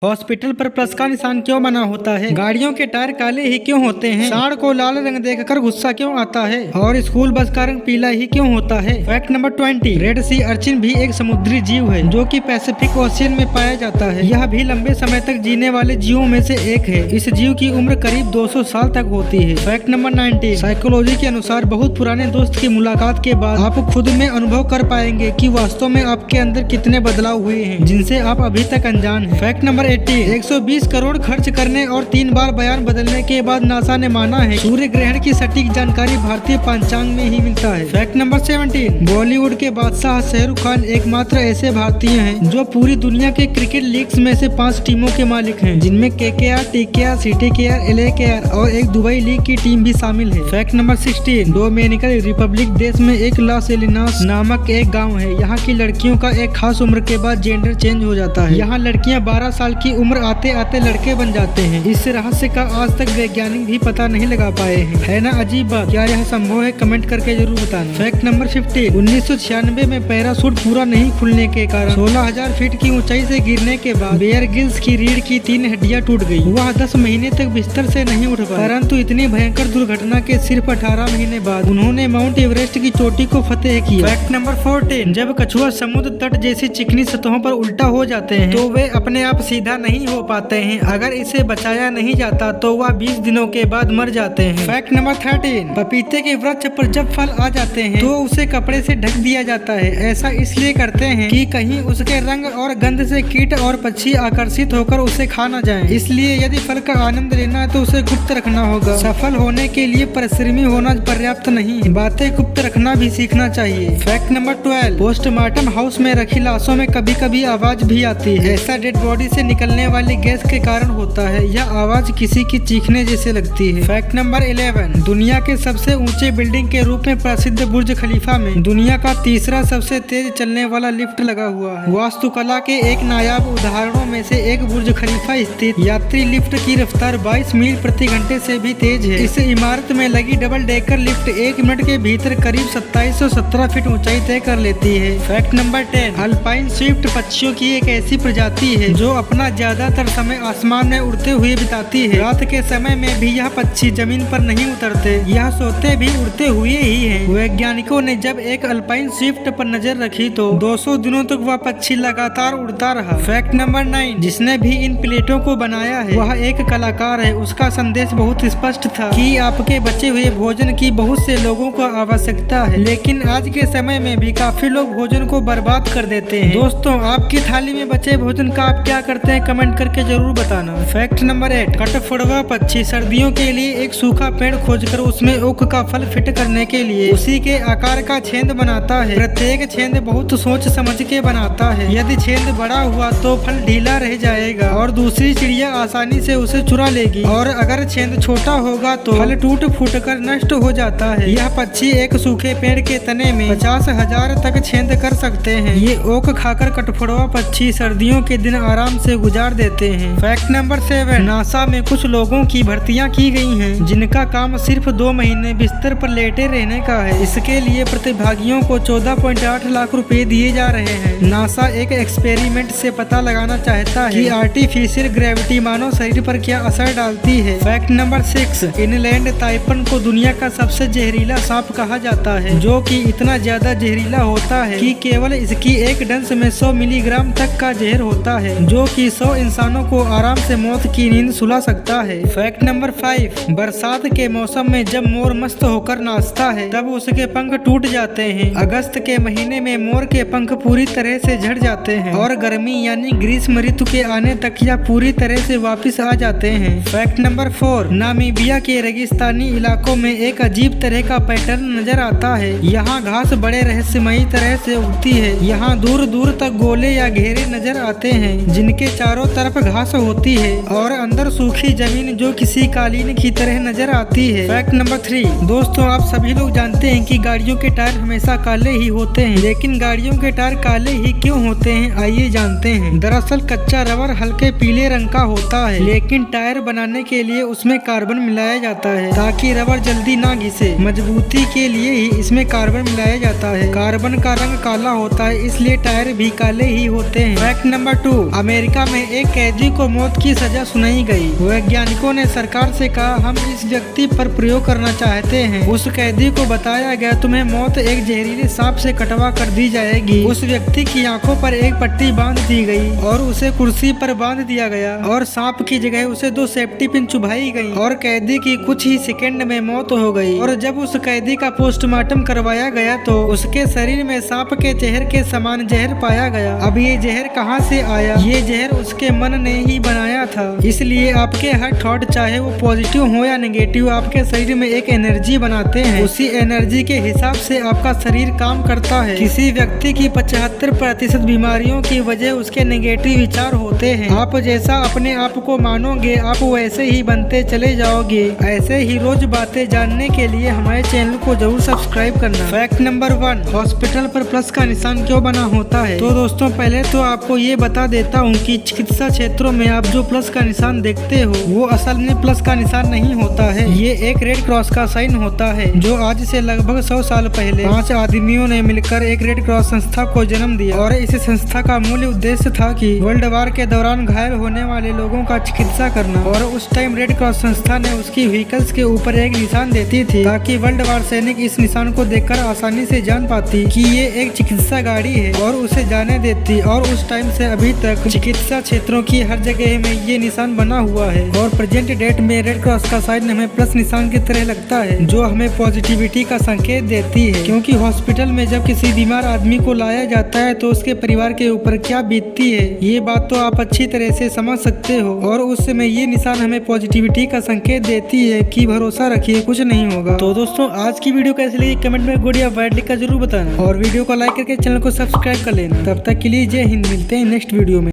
Hospital पर plus का निशान क्यों बना होता है? गाड़ियों के टायर काले ही क्यों होते हैं? सांड को लाल रंग देखकर गुस्सा क्यों आता है? और स्कूल बस का रंग पीला ही क्यों होता है? Fact number 20, red sea urchin भी एक समुद्री जीव है जो कि पैसिफिक ओशियन में पाया जाता है। यह भी लंबे समय तक जीने वाले जीवों में से एक है। इस जीव की उम्र करीब 200 साल तक होती है। फैक्ट नंबर 19, साइकोलॉजी के अनुसार बहुत पुराने दोस्त की मुलाकात के बाद आप खुद में अनुभव कर पाएंगे कि वास्तव में आपके अंदर कितने बदलाव हुए हैं जिनसे आप अभी तक अनजान हैं। फैक्ट नंबर 80, 120 करोड़ खर्च करने और 3 बार बयान बदलने के बाद नासा ने माना है सूर्य ग्रहण की सटीक जानकारी भारतीय पंचांग में ही मिलता है। फैक्ट नंबर 17, बॉलीवुड के बादशाह शाहरुख खान एकमात्र ऐसे भारतीय हैं जो पूरी दुनिया के क्रिकेट लीग्स में से 5 टीमों के मालिक हैं, जिनमें KKR, TKR, CTKR, LAKR और एक दुबई लीग की टीम भी शामिल है। फैक्ट नंबर 16, डोमिनिकन रिपब्लिक देश में एक लॉस एलिनास नामक एक गाँव है। यहाँ की लड़कियों का एक खास उम्र के बाद जेंडर चेंज हो जाता है। यहाँ लड़कियाँ 12 साल की उम्र आते आते लड़के बन जाते हैं। इस रहस्य का आज तक वैज्ञानिक भी पता नहीं लगा पाए हैं। है ना अजीब बात? क्या यह संभव है? कमेंट करके जरूर बताना। फैक्ट नंबर 50, 1996 में पैराशूट पूरा नहीं खुलने के कारण 16,000 फीट की ऊंचाई से गिरने के बाद बेयर गिल्स की रीढ़ की 3 हड्डियां टूट गई। वह 10 महीने तक बिस्तर से नहीं उठ पाया, परंतु इतनी भयंकर दुर्घटना के सिर्फ 18 महीने बाद उन्होंने माउंट एवरेस्ट की चोटी को फतेह किया। फैक्ट नंबर 14, जब कछुआ समुद्र तट जैसी चिकनी सतहों पर उल्टा हो जाते हैं तो वे अपने आप सीधा नहीं हो पाते हैं। अगर इसे बचाया नहीं जाता तो वह 20 दिनों के बाद मर जाते हैं। फैक्ट नंबर 13, पपीते के वृक्ष पर जब फल आ जाते हैं तो उसे कपड़े से ढक दिया जाता है। ऐसा इसलिए करते हैं कि कहीं उसके रंग और गंध से कीट और पक्षी आकर्षित होकर उसे खा न जाएं। इसलिए यदि फल का आनंद लेना है तो उसे गुप्त रखना होगा। सफल होने के लिए परिश्रमी होना पर्याप्त नहीं है, बातें गुप्त रखना भी सीखना चाहिए। फैक्ट नंबर 12, पोस्टमार्टम हाउस में रखी लाशों में कभी कभी आवाज भी आती है। ऐसा डेड बॉडी से निकलने वाली गैस के कारण होता है। यह आवाज किसी की चीखने जैसे लगती है। फैक्ट नंबर 11, दुनिया के सबसे ऊंचे बिल्डिंग के रूप में प्रसिद्ध बुर्ज खलीफा में दुनिया का तीसरा सबसे तेज चलने वाला लिफ्ट लगा हुआ है। वास्तुकला के एक नायाब उदाहरणों में से एक बुर्ज खलीफा स्थित यात्री लिफ्ट की रफ्तार 22 मील प्रति घंटे से भी तेज है। इस इमारत में लगी डबल डेकर लिफ्ट 1 मिनट के भीतर करीब 2717 फीट ऊंचाई तय कर लेती है। फैक्ट नंबर 10, अल्पाइन स्विफ्ट पक्षियों की एक ऐसी प्रजाति है जो अपना ज्यादातर समय आसमान में उड़ते हुए बिताती है। रात के समय में भी यह पक्षी जमीन पर नहीं उतरते, यह सोते भी उड़ते हुए ही हैं। वैज्ञानिकों ने जब एक अल्पाइन स्विफ्ट पर नजर रखी तो 200 दिनों तक वह पक्षी लगातार उड़ता रहा। फैक्ट नंबर 9, जिसने भी इन प्लेटों को बनाया है वह एक कलाकार है। उसका संदेश बहुत स्पष्ट था कि आपके बचे हुए भोजन की बहुत से लोगों को आवश्यकता है, लेकिन आज के समय में भी काफी लोग भोजन को बर्बाद कर देते हैं। दोस्तों, आपकी थाली में बचे भोजन का आप क्या करते हैं? कमेंट करके जरूर बताना। फैक्ट नंबर 8, कठफोड़वा पक्षी सर्दियों के लिए एक सूखा पेड़ खोजकर उसमें ओक का फल फिट करने के लिए उसी के आकार का छेद बनाता है। प्रत्येक छेद बहुत सोच समझ के बनाता है। यदि छेद बड़ा हुआ तो फल ढीला रह जाएगा और दूसरी चिड़िया आसानी से उसे चुरा लेगी, और अगर छेद छोटा होगा तो फल टूट फूट कर नष्ट हो जाता है। यह पक्षी एक सूखे पेड़ के तने में 50,000 तक छेद कर सकते हैं। ये ओक खाकर कठफोड़वा पक्षी सर्दियों के दिन आराम से गुजार देते हैं। फैक्ट नंबर 7, नासा में कुछ लोगों की भर्तियां की गई हैं जिनका काम सिर्फ 2 महीने बिस्तर पर लेटे रहने का है। इसके लिए प्रतिभागियों को 14.8 लाख रुपए दिए जा रहे हैं। नासा एक एक्सपेरिमेंट से पता लगाना चाहता है कि आर्टिफिशियल ग्रेविटी मानव शरीर पर क्या असर डालती है। फैक्ट नंबर 6, इनलैंड ताइपन को दुनिया का सबसे जहरीला सांप कहा जाता है, जो कि इतना ज्यादा जहरीला होता है कि केवल इसकी एक डंस में 100 मिलीग्राम तक का जहर होता है, जो कि 100 इंसानों को आराम से मौत की नींद सुला सकता है। फैक्ट नंबर 5, बरसात के मौसम में जब मोर मस्त होकर नाचता है तब उसके पंख टूट जाते हैं। अगस्त के महीने में मोर के पंख पूरी तरह से झड़ जाते हैं और गर्मी यानी ग्रीष्म ऋतु के आने तक यह पूरी तरह से वापस आ जाते हैं। फैक्ट नंबर 4, नामीबिया के रेगिस्तानी इलाकों में एक अजीब तरह का पैटर्न नजर आता है। यहाँ घास बड़े रहस्यमयी तरह से उगती है। यहाँ दूर दूर तक गोले या घेरे नजर आते हैं जिनके चारों तरफ घास होती है और अंदर सूखी जमीन जो किसी कालीन की तरह नजर आती है। फैक्ट नंबर 3, दोस्तों, आप सभी लोग जानते हैं कि गाड़ियों के टायर हमेशा काले ही होते हैं, लेकिन गाड़ियों के टायर काले ही क्यों होते हैं? आइए जानते हैं। दरअसल कच्चा रबर हल्के पीले रंग का होता है, लेकिन टायर बनाने के लिए उसमें कार्बन मिलाया जाता है ताकि रबर जल्दी ना घिसे। मजबूती के लिए ही इसमें कार्बन मिलाया जाता है। कार्बन का रंग काला होता है, इसलिए टायर भी काले ही होते हैं। फैक्ट नंबर 2, अमेरिका में एक कैदी को मौत की सजा सुनाई गई। वैज्ञानिकों ने सरकार से कहा हम इस व्यक्ति पर प्रयोग करना चाहते हैं। उस कैदी को बताया गया तुम्हें मौत एक जहरीले सांप से कटवा कर दी जाएगी। उस व्यक्ति की आंखों पर एक पट्टी बांध दी गई और उसे कुर्सी पर बांध दिया गया और सांप की जगह उसे 2 सेफ्टी पिन चुभाई गई और कैदी की कुछ ही सेकंड में मौत हो गई। और जब उस कैदी का पोस्टमार्टम करवाया गया तो उसके शरीर में सांप के जहर के समान जहर पाया गया। अब ये जहर कहाँ से आया? ये जहर उसके मन ने ही बनाया था। इसलिए आपके हर थॉट चाहे वो पॉजिटिव हो या नेगेटिव आपके शरीर में एक एनर्जी बनाते हैं। उसी एनर्जी के हिसाब से आपका शरीर काम करता है। किसी व्यक्ति की 75% बीमारियों की वजह उसके नेगेटिव विचार होते हैं। आप जैसा अपने आप को मानोगे आप वैसे ही बनते चले जाओगे। ऐसे ही रोज बातें जानने के लिए हमारे चैनल को जरूर सब्सक्राइब करना। फैक्ट नंबर 1, हॉस्पिटल पर प्लस का निशान क्यों बना होता है? तो दोस्तों पहले तो आपको ये बता देता हूँ कि चिकित्सा क्षेत्रों में आप जो प्लस का निशान देखते हो वो असल में प्लस का निशान नहीं होता है। ये एक रेड क्रॉस का साइन होता है जो आज से लगभग 100 साल पहले 5 आदमियों ने मिलकर एक रेड क्रॉस संस्था को जन्म दिया। और इस संस्था का मूल उद्देश्य था कि वर्ल्ड वार के दौरान घायल होने वाले लोगों का चिकित्सा करना। और उस टाइम रेड क्रॉस संस्था ने उसकी व्हीकल्स के ऊपर एक निशान देती थी ताकि वर्ल्ड वार सैनिक इस निशान को देखकर आसानी से जान पाती कि ये एक चिकित्सा गाड़ी है और उसे जाने देती। और उस टाइम से अभी तक चिकित्सा क्षेत्रों की हर जगह में ये निशान बना हुआ है। और प्रेजेंट डेट में रेड क्रॉस का साइन हमें प्लस निशान की तरह लगता है जो हमें पॉजिटिविटी का संकेत देती है। क्योंकि हॉस्पिटल में जब किसी बीमार आदमी को लाया जाता है तो उसके परिवार के ऊपर क्या बीतती है ये बात तो आप अच्छी तरह से समझ सकते हो। और उस समय ये निशान हमें पॉजिटिविटी का संकेत देती है कि भरोसा रखिए कुछ नहीं होगा। तो दोस्तों आज की वीडियो कैसी लगी कमेंट में गुड या बैड लिखकर जरूर बताना और वीडियो को लाइक करके चैनल को सब्सक्राइब कर लेना। तब तक के लिए जय हिंद, मिलते हैं नेक्स्ट वीडियो में।